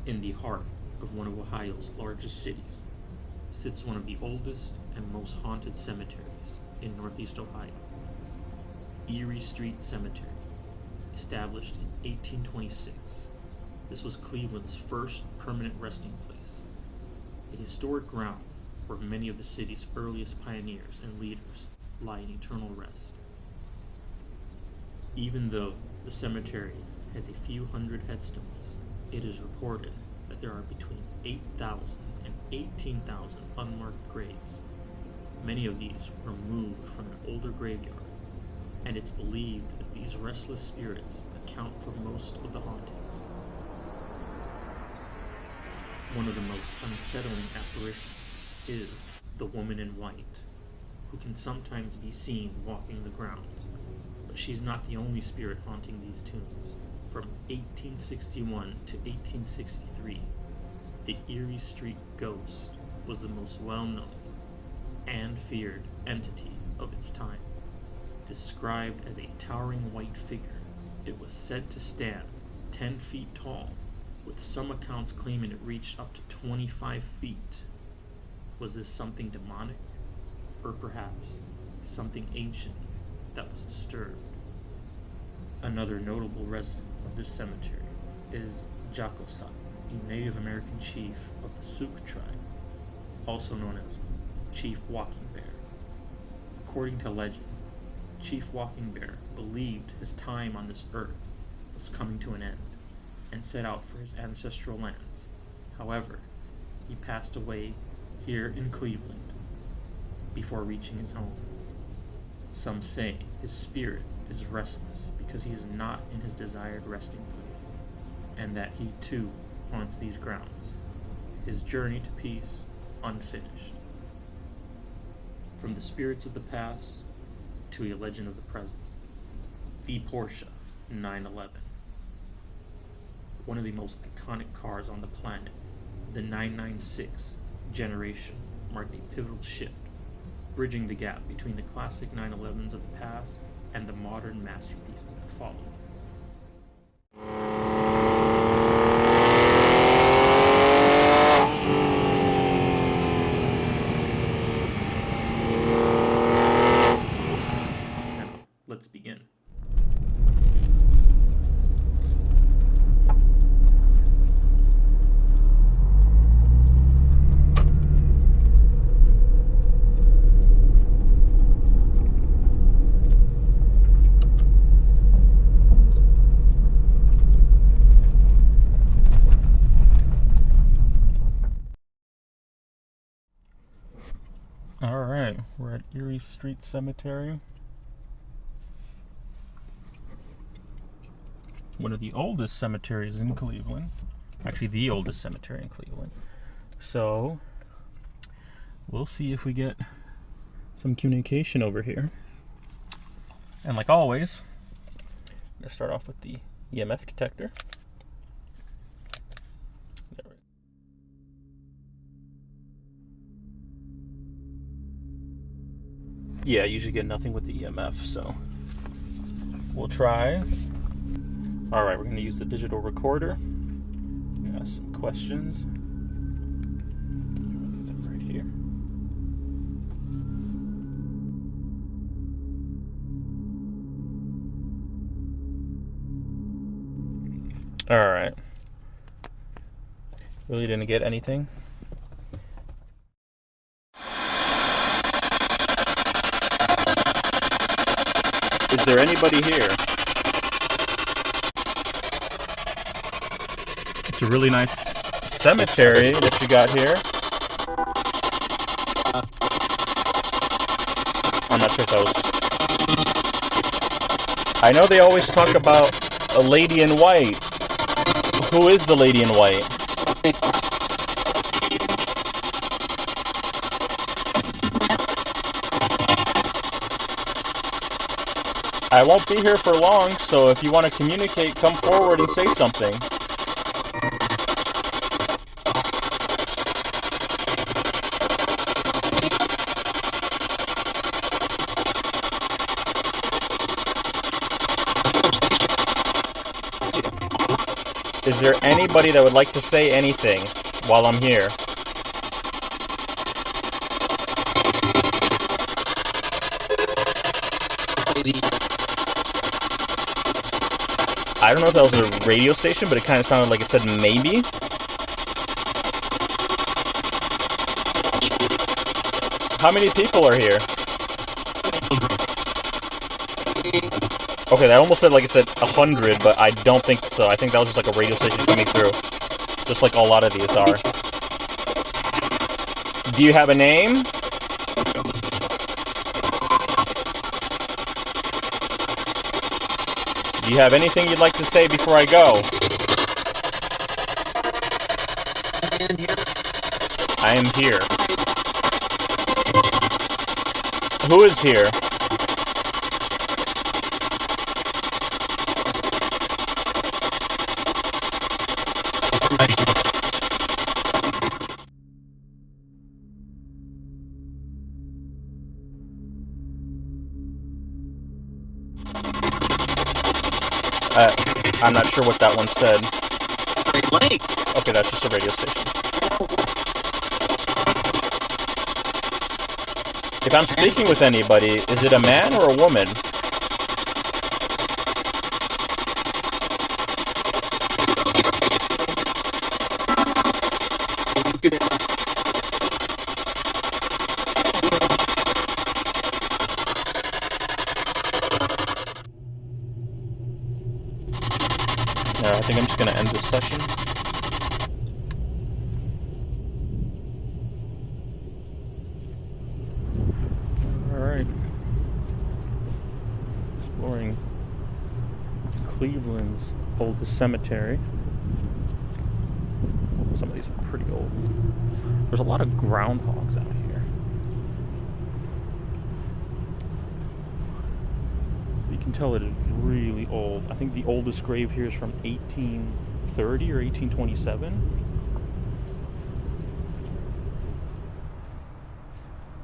In the heart of one of Ohio's largest cities sits one of the oldest and most haunted cemeteries in Northeast Ohio. Erie Street Cemetery, established in 1826. This was Cleveland's first permanent resting place, a historic ground where many of the city's earliest pioneers and leaders lie in eternal rest. Even though the cemetery has a few hundred headstones, it is reported that there are between 8,000 and 18,000 unmarked graves. Many of these were moved from an older graveyard, and it's believed that these restless spirits account for most of the hauntings. One of the most unsettling apparitions is the woman in white, who can sometimes be seen walking the grounds, but she's not the only spirit haunting these tombs. From 1861 to 1863, the Erie Street Ghost was the most well-known and feared entity of its time. Described as a towering white figure, it was said to stand 10 feet tall, with some accounts claiming it reached up to 25 feet. Was this something demonic, or perhaps something ancient that was disturbed? Another notable resident of this cemetery is Jacosat, a Native American chief of the Sioux tribe, also known as Chief Walking Bear. According to legend, Chief Walking Bear believed his time on this earth was coming to an end and set out for his ancestral lands. However, he passed away here in Cleveland before reaching his home. Some say his spirit is restless because he is not in his desired resting place, and that he too haunts these grounds, his journey to peace unfinished. From the spirits of the past to a legend of the present, the Porsche 911. One of the most iconic cars on the planet, the 996 generation marked a pivotal shift, bridging the gap between the classic 911s of the past and the modern masterpieces that followed. Now, let's begin. Alright, we're at Erie Street Cemetery. One of the oldest cemeteries in Cleveland. Actually, the oldest cemetery in Cleveland. So, we'll see if we get some communication over here. And like always, I'm going to start off with the EMF detector. Yeah, I usually get nothing with the EMF, so we'll try. Alright, we're going to use the digital recorder. Ask some questions. I'll do that right here. Alright. Really didn't get anything. Is there anybody here? It's a really nice cemetery that you got here. I'm not sure if that was... I know they always talk about a lady in white. Who is the lady in white? I won't be here for long, so if you want to communicate, come forward and say something. Is there anybody that would like to say anything while I'm here? I don't know if that was a radio station, but it kind of sounded like it said maybe. How many people are here? Okay, that almost said like it said 100, but I don't think so. I think that was just like a radio station coming through. Just like a lot of these are. Do you have a name? Do you have anything you'd like to say before I go? I am here. Who is here? I'm not sure what that one said. Okay, that's just a radio station. If I'm speaking with anybody, is it a man or a woman? I think I'm just going to end this session. Alright. Exploring Cleveland's oldest cemetery. Some of these are pretty old. There's a lot of groundhogs out here. You can tell it is really old. I think the oldest grave here is from 1830 or 1827.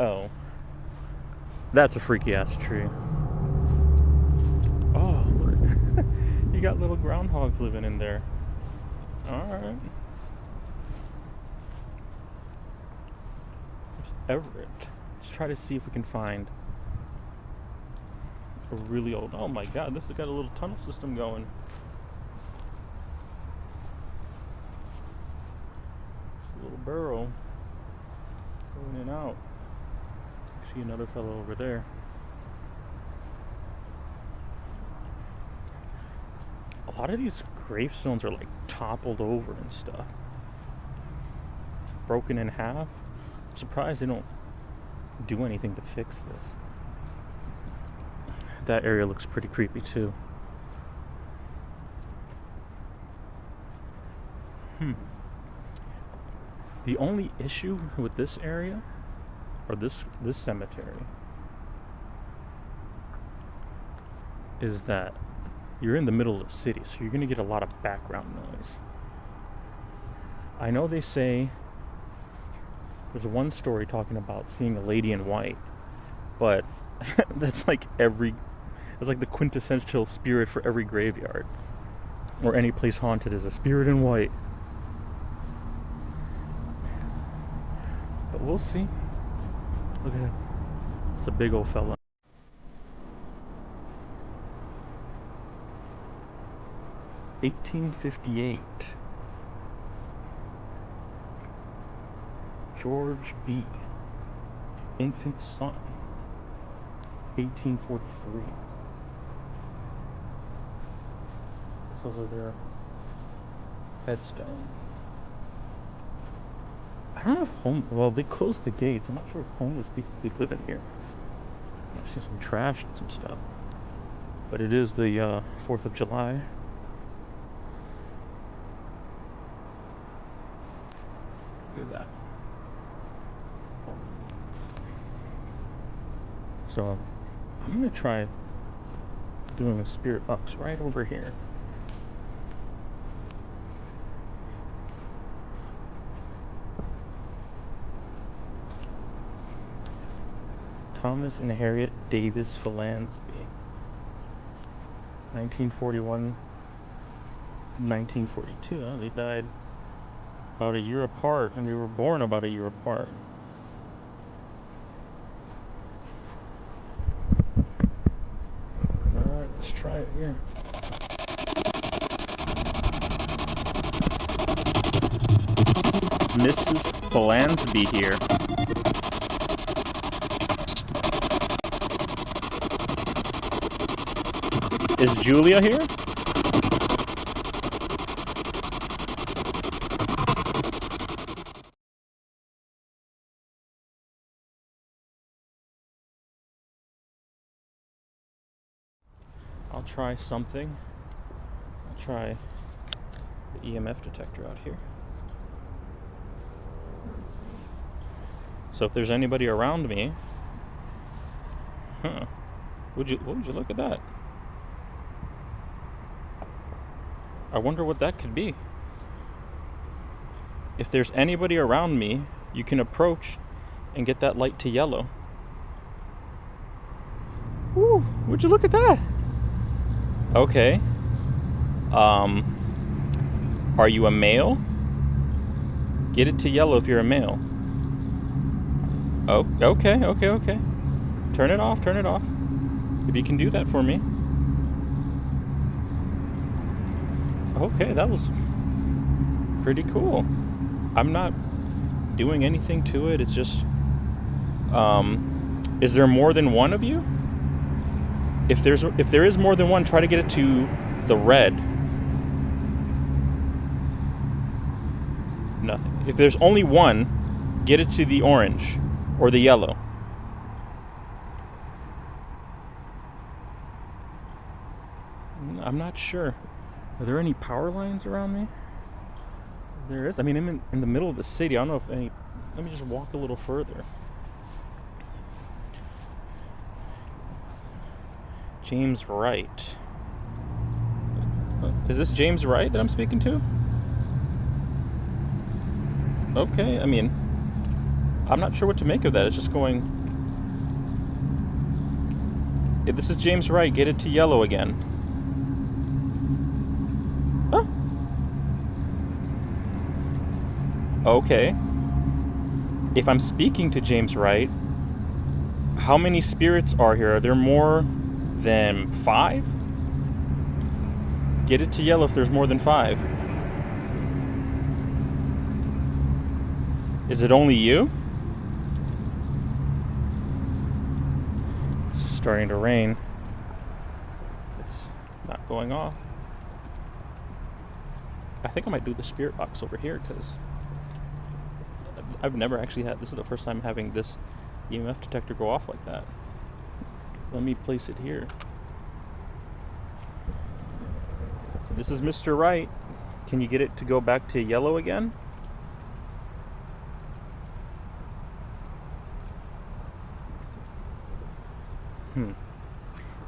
Oh. That's a freaky ass tree. Oh, look. You got little groundhogs living in there. Alright. Everett. Let's try to see if we can find a really old. Oh my god, this has got a little tunnel system going. It's a little burrow going in and out. I see another fellow over there. A lot of these gravestones are like toppled over and stuff, broken in half. I'm surprised they don't do anything to fix this. That area looks pretty creepy too. The only issue with this area, or this cemetery, is that you're in the middle of the city, so you're gonna get a lot of background noise. I know they say there's one story talking about seeing a lady in white, but that's like it's like the quintessential spirit for every graveyard or any place haunted is a spirit in white. But we'll see. Look at it. It's a big old fella. (1858). George B. Infant son. 1843. Those are their headstones. I don't know if well, they closed the gates. I'm not sure if homeless people live in here. I see some trash and some stuff. But it is the 4th of July. Look at that. So I'm gonna try doing a spirit box right over here. Thomas and Harriet Davis Philansby, 1941 1942. Huh? They died about a year apart, and they were born about a year apart. Alright, let's try it here. Mrs. Flansby here. Is Julia here? I'll try something. I'll try the EMF detector out here. So if there's anybody around me, would you look at that? I wonder what that could be. If there's anybody around me, you can approach and get that light to yellow. Ooh, would you look at that? Okay. Are you a male? Get it to yellow if you're a male. Oh, okay. Turn it off. If you can do that for me. Okay, that was pretty cool. I'm not doing anything to it. It's just, is there more than one of you? If there is more than one, try to get it to the red. Nothing. If there's only one, get it to the orange or the yellow. I'm not sure. Are there any power lines around me? There is. I mean, I'm in the middle of the city. I don't know if any... Let me just walk a little further. James Wright. Is this James Wright that I'm speaking to? Okay, I mean, I'm not sure what to make of that. It's just going... If this is James Wright, get it to yellow again. Oh. Okay. If I'm speaking to James Wright, how many spirits are here? Are there more than 5? Get it to yellow if there's more than 5. Is it only you? It's starting to rain. It's not going off. I think I might do the spirit box over here because I've never actually had, this is the first time having this EMF detector go off like that. Let me place it here. This is Mr. Wright. Can you get it to go back to yellow again?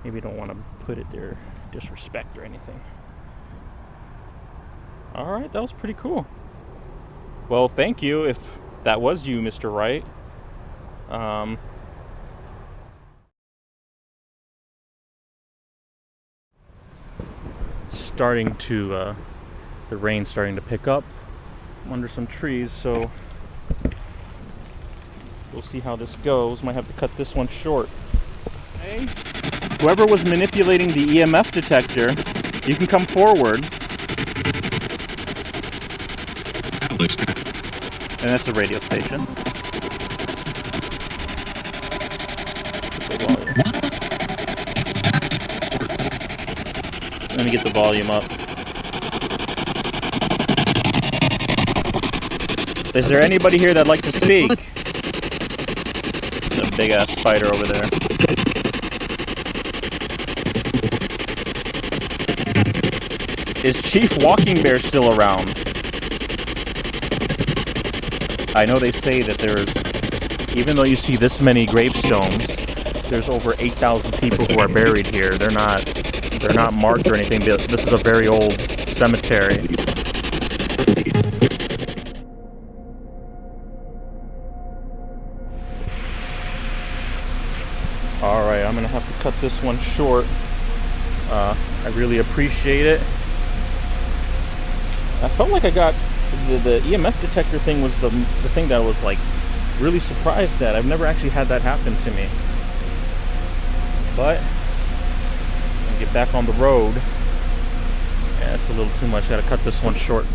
Maybe you don't want to put it there, disrespect or anything. Alright, that was pretty cool. Well, thank you if that was you, Mr. Wright. Starting to, the rain's starting to pick up. I'm under some trees, so we'll see how this goes. Might have to cut this one short. Hey, whoever was manipulating the EMF detector, you can come forward. And that's a radio station. Let me get the volume up. Is there anybody here that'd like to speak? There's a big ass spider over there. Is Chief Walking Bear still around? I know they say that there's, even though you see this many gravestones, there's over 8,000 people who are buried here. They're not marked or anything. This is a very old cemetery. Alright, I'm gonna have to cut this one short. I really appreciate it. I felt like I got the EMF detector thing was the thing that I was like really surprised at. I've never actually had that happen to me. But I'm gonna get back on the road. Yeah, it's a little too much. I gotta cut this one short.